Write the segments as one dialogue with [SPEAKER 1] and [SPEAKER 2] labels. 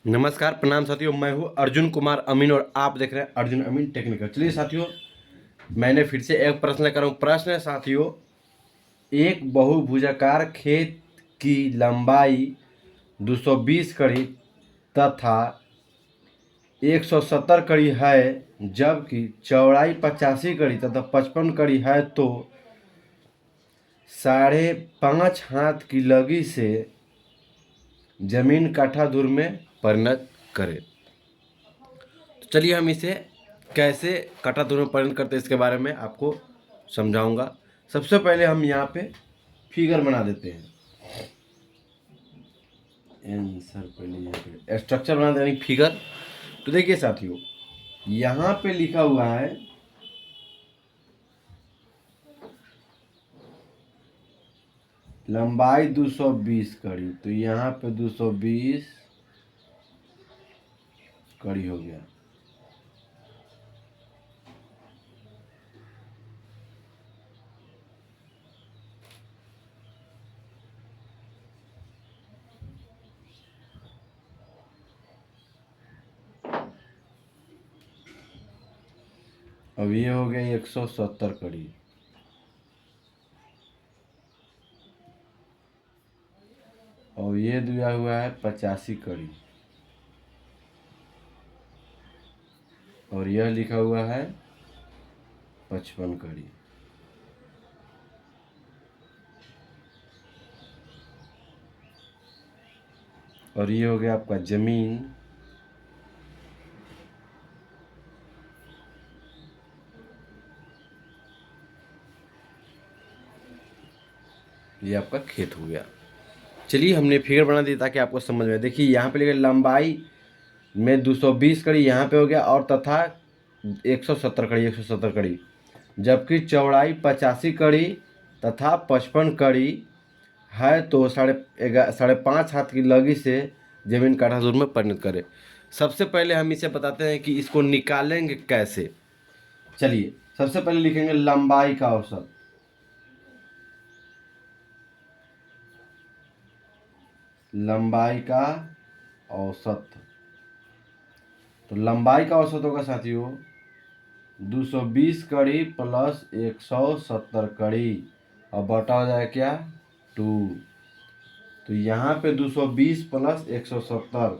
[SPEAKER 1] नमस्कार, प्रणाम साथियों। मैं हूं अर्जुन कुमार अमीन और आप देख रहे हैं अर्जुन अमीन टेक्निकल। चलिए साथियों, मैंने फिर से एक प्रश्न कर रहा हूँ। प्रश्न है साथियों, एक बहुभुजाकार खेत की लंबाई 220 कड़ी तथा 170 कड़ी है, जबकि चौड़ाई 85 कड़ी तथा 55 कड़ी है, तो 5.5 हाथ की लगी से जमीन काठा दूर में परिणत करें। तो चलिए हम इसे कैसे काठा दूर में परिणत करते हैं इसके बारे में आपको समझाऊंगा। सबसे पहले हम यहाँ पे फिगर बना देते हैं। आंसर पहले यहाँ पे स्ट्रक्चर बना देंगे, फिगर। तो देखिए साथियों, यहाँ पे लिखा हुआ है लंबाई 220 कड़ी, तो यहाँ पे 220 कड़ी हो गया। अब ये हो गया 170 कड़ी, और ये दिया हुआ है 85 कड़ी, और यह लिखा हुआ है 55 कड़ी। और ये हो गया आपका जमीन। ये आपका खेत हो गया। चलिए हमने फिगर बना दी ताकि आपको समझ में। देखिए यहाँ पे लिखा लंबाई में 220 कड़ी यहाँ पे हो गया, और तथा 170 कड़ी 170 कड़ी, जबकि चौड़ाई 85 कड़ी तथा 55 कड़ी है, तो 5.5 हाथ की लगी से जमीन काठा दूर में परिणत करे। सबसे पहले हम इसे बताते हैं कि इसको निकालेंगे कैसे। चलिए सबसे पहले लिखेंगे लंबाई का औसत। लंबाई का औसत, तो लंबाई का औसत होगा साथियों 220 कड़ी प्लस 170 कड़ी, और बटा हो जाएगा क्या 2। तो यहाँ पे 220 प्लस 170,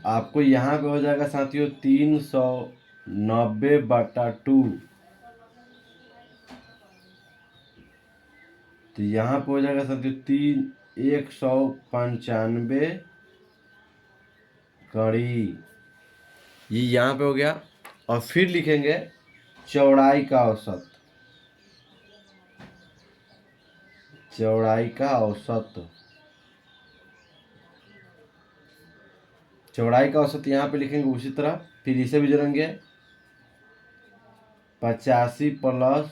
[SPEAKER 1] आपको यहाँ पे हो जाएगा साथियों 390/2। तो यहाँ पे हो जाएगा साथियों 195 कड़ी, ये यहाँ पे हो गया। और फिर लिखेंगे चौड़ाई का औसत। चौड़ाई का औसत, चौड़ाई का औसत यहाँ पे लिखेंगे उसी तरह, फिर इसे भी जोड़ेंगे 85 प्लस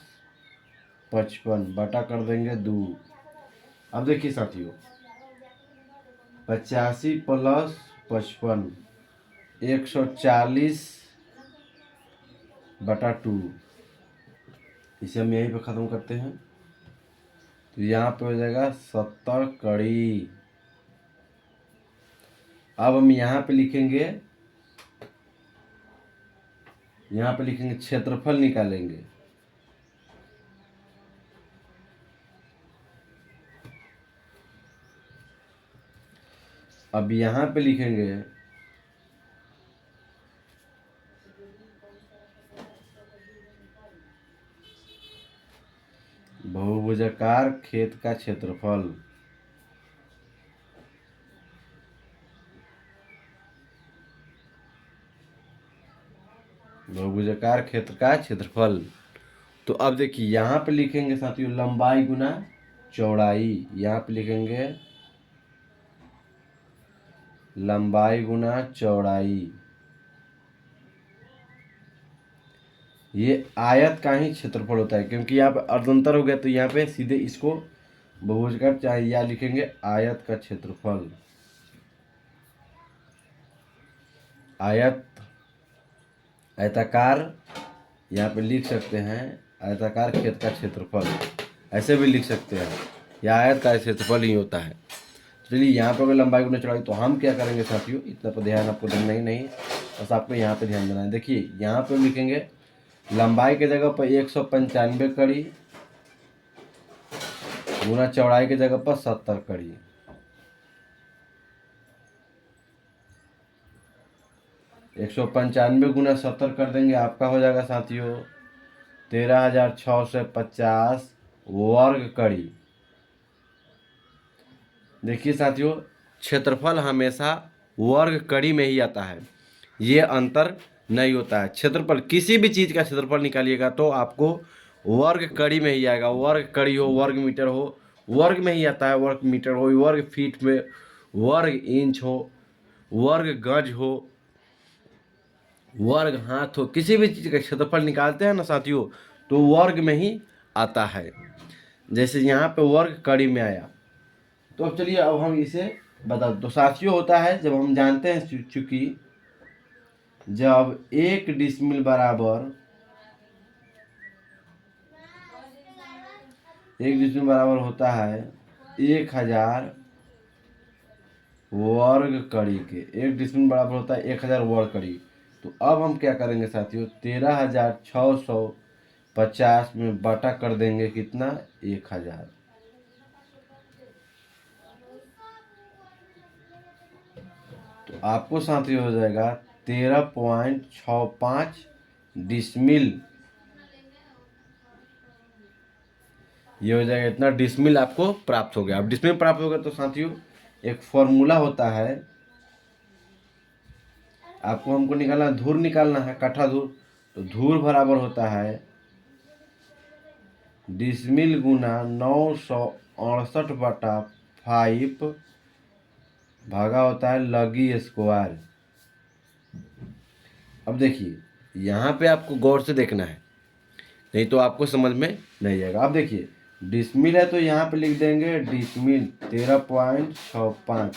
[SPEAKER 1] 55 बटा कर देंगे 2। अब देखिए साथियों 85 प्लस 55 140/2, इसे हम यहीं पे ख़त्म करते हैं। तो यहाँ पे हो जाएगा 70 कड़ी। अब हम यहाँ पे लिखेंगे, यहाँ पे लिखेंगे क्षेत्रफल निकालेंगे। अब यहाँ पे लिखेंगे बहुभुजाकार खेत का क्षेत्रफल। बहुभुजाकार क्षेत्र का क्षेत्रफल। तो अब देखिए यहाँ पे लिखेंगे साथियों लंबाई गुना चौड़ाई। यहाँ पे लिखेंगे लंबाई गुना चौड़ाई। ये आयत का ही क्षेत्रफल होता है, क्योंकि यहाँ पे अर्धंतर हो गया, तो यहाँ पे सीधे इसको बहुभुजाकार चाहिए, या लिखेंगे आयत का क्षेत्रफल। आयत, आयताकार, यहाँ पे लिख सकते हैं आयताकार खेत का क्षेत्रफल, ऐसे भी लिख सकते हैं। या आयत का क्षेत्रफल ही होता है। चलिए यहाँ पर अगर लंबाई गुना चौड़ाई, तो हम क्या करेंगे साथियों, इतना पर ध्यान आपको देना ही नहीं, बस आपको यहाँ पे ध्यान देना है। देखिए यहाँ पे लिखेंगे लंबाई के जगह पर 195 कड़ी गुना चौड़ाई के जगह पर 70 कड़ी। एक 195 गुना 70 कर देंगे, आपका हो जाएगा साथियों 13,650 वर्ग कड़ी। देखिए साथियों, क्षेत्रफल हमेशा वर्ग कड़ी में ही आता है, ये अंतर नहीं होता है। क्षेत्रफल, किसी भी चीज़ का क्षेत्रफल निकालिएगा तो आपको वर्ग कड़ी में ही आएगा। वर्ग कड़ी हो, वर्ग मीटर हो, वर्ग में ही आता है। वर्ग मीटर हो, वर्ग फीट में, वर्ग इंच हो, वर्ग गज हो, वर्ग हाथ हो, किसी भी चीज़ का क्षेत्रफल निकालते हैं ना साथियों, तो वर्ग में ही आता है। जैसे यहाँ पे वर्ग कड़ी में आया। तो अब चलिए अब हम इसे बता, तो साथियों होता है, जब हम जानते हैं चूंकि जब 1 डिसमिल बराबर 1 डिसमिल बराबर होता है 1000 वर्ग कड़ी के, 1 डिसमिल बराबर होता है 1000 वर्ग कड़ी। तो अब हम क्या करेंगे साथियों, 13,650 में बटा कर देंगे कितना, 1000। तो आपको साथियों हो जाएगा 13.65 डिसमिल, ये हो जाएगा इतना डिसमिल आपको प्राप्त हो गया। अब डिसमिल प्राप्त हो गया तो साथियों एक फॉर्मूला होता है, आपको हमको निकालना, धूर निकालना है, कट्ठा धूर। तो धूर बराबर होता है डिसमिल गुना 968/5 भागा होता है लगी स्क्वायर। अब देखिए यहाँ पे आपको गौर से देखना है, नहीं तो आपको समझ में नहीं आएगा। अब देखिए डिसमिल है तो यहाँ पे लिख देंगे डिसमिल 13.65,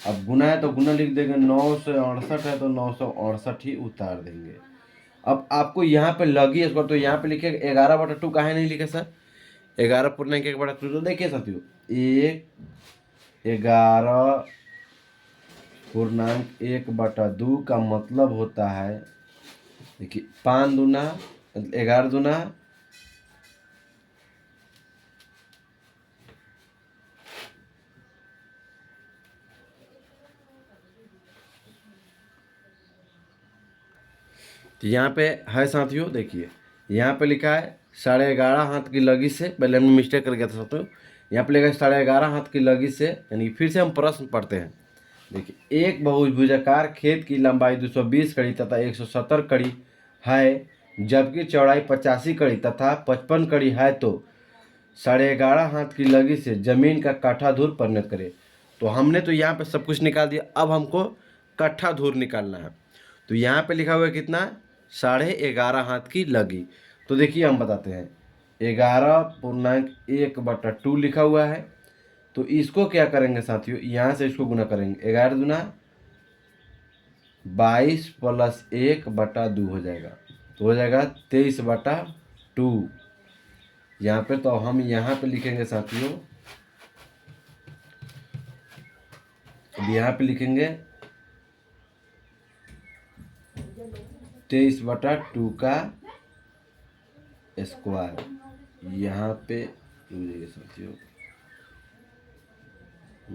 [SPEAKER 1] अब गुना है तो गुना लिख देंगे, 968 है तो 968 ही उतार देंगे। अब आपको यहाँ पे लगी स्क्वायर, तो यहाँ पे लिखे 11/2, काहे नहीं लिखे सर, 11 पूर्णांक 1/2। तो देखिए साथियों 11/2 का मतलब होता है, देखिए 5 दूना 11 दूना तो यहाँ पे है साथियों, देखिए यहाँ पे लिखा है 11.5 हाथ की लगी से, पहले हमने मिस्टेक कर गया था साथियों, यहाँ पे लिखा है 11.5 हाथ की लगी से, यानी फिर से हम प्रश्न पढ़ते हैं। देखिए एक बहुभुजाकार खेत की लंबाई 220 कड़ी तथा 170 कड़ी है, जबकि चौड़ाई 85 कड़ी तथा 55 कड़ी है, तो 11.5 हाथ की लगी से जमीन का कट्ठा धूर परिणत करे। तो हमने तो यहाँ पे सब कुछ निकाल दिया, अब हमको कट्ठा धूर निकालना है। तो यहाँ पे लिखा हुआ है कितना, 11.5 हाथ की लगी। तो देखिए हम बताते हैं, 11.1/2 लिखा हुआ है, तो इसको क्या करेंगे साथियों, यहाँ से इसको गुना करेंगे, 11 दूना 22 + 1/2 हो जाएगा, तो हो जाएगा 23/2। यहाँ पे तो हम यहाँ पे लिखेंगे साथियों, अब यहाँ पे लिखेंगे 23/2 का स्क्वायर, यहाँ पे साथियों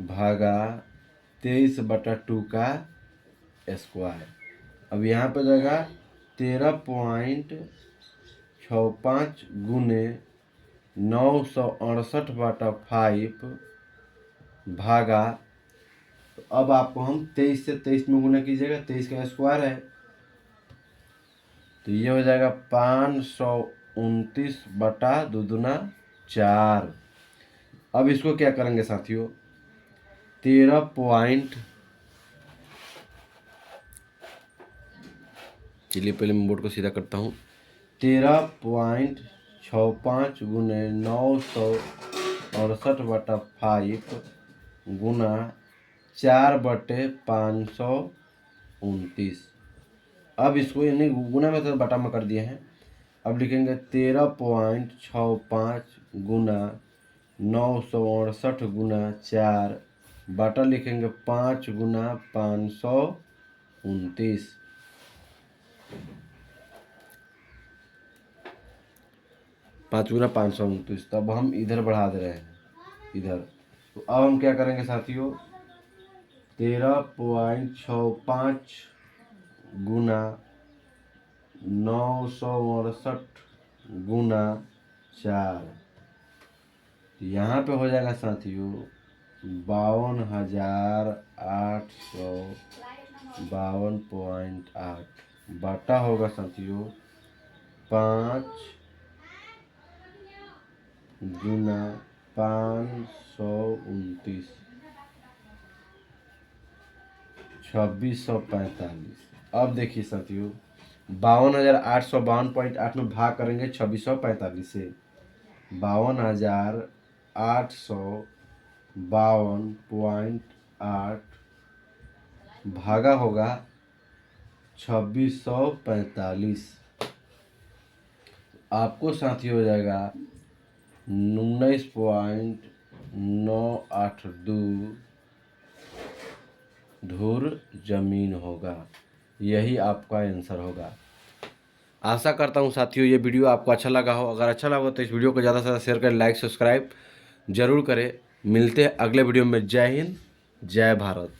[SPEAKER 1] भागा 23/2 का स्क्वायर। अब यहाँ पे जाएगा 13.65 गुने 968/5 भागा, तो अब आपको हम 23 से 23 में गुना कीजिएगा, 23 का स्क्वायर है, तो ये हो जाएगा 529/2×4। अब इसको क्या करेंगे साथियों, 13 पॉइंट, चलिए पहले मैं बोर्ड को सीधा करता हूँ, 13.65 गुने 968/5 गुना 4/529। अब इसको यानी गुना में तो बटा में कर दिए हैं, अब लिखेंगे 13.65 गुना 968 गुना 4 बटा लिखेंगे 5 गुना 529, 5 गुना 529। तब हम इधर बढ़ा दे रहे हैं इधर। तो अब हम क्या करेंगे साथियों, 13.65 गुना 968 गुना 4, यहाँ पे हो जाएगा साथियों 52,852.8 बटा होगा साथियों 5 गुना 529, 2645। अब देखिए साथियों 52,852.8 में भाग करेंगे 2645 से, 52,852.8 भागा होगा 2645। आपको साथियों हो जाएगा 19.982 धुर जमीन होगा। यही आपका आंसर होगा। आशा करता हूँ साथियों ये वीडियो आपको अच्छा लगा हो। अगर अच्छा लगा तो इस वीडियो को ज़्यादा से ज़्यादा शेयर करें, लाइक सब्सक्राइब जरूर करें। मिलते हैं अगले वीडियो में। जय हिंद, जय भारत।